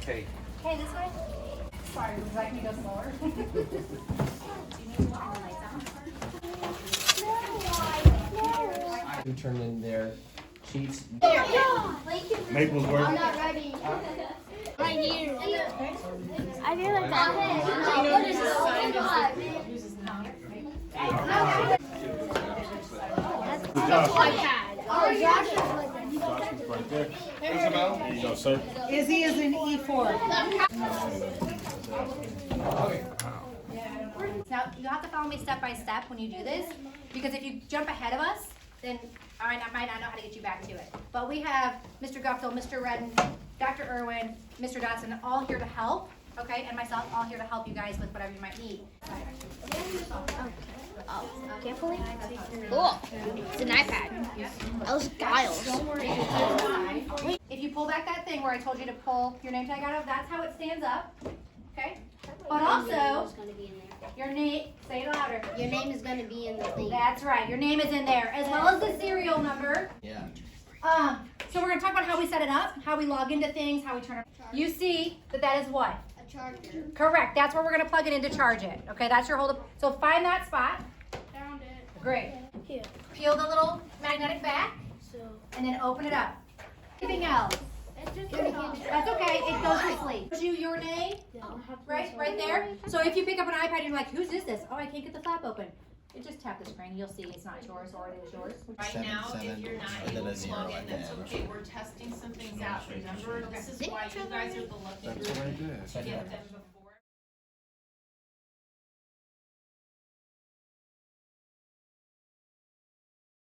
Okay. Okay, this way. Sorry, would you like me to go slower? Do you need to turn the lights on? You turn in their sheets. Maple's work. I'm not ready. Right here. I feel like that. Good job. Oh, Josh is like Josh is right there. Isabel. There you go, sir. Izzy is in E4. Now, you have to follow me step by step when you do this, because if you jump ahead of us, then I might not know how to get you back to it. But we have Mr. Guptill, Mr. Redden, Dr. Irwin, Mr. Dodson, all here to help, okay? And myself, all here to help you guys with whatever you might need. Oh, carefully. Cool. It's an iPad. Those dials. If you pull back that thing where I told you to pull your name tag out of, that's how it stands up, okay? But also, your name, say it louder. Your name is going to be in the thing. That's right, your name is in there, as well as the serial number. Yeah. So we're gonna talk about how we set it up, how we log into things, how we turn it. You see that is what? A charger. Correct, that's where we're gonna plug it in to charge it. Okay, that's your hold up. So find that spot. Found it. Great. Here. Peel the little magnetic back, So. and then open it up. Anything else? That's okay, it goes to sleep. Show you your name, right there. So if you pick up an iPad and you're like, whose is this? Oh, I can't get the flap open. You just tap the screen, you'll see it's not yours or it is yours. Right now, if you're not able to log in, that's okay. We're testing some things out. Remember, this is why you guys are the lucky group to get them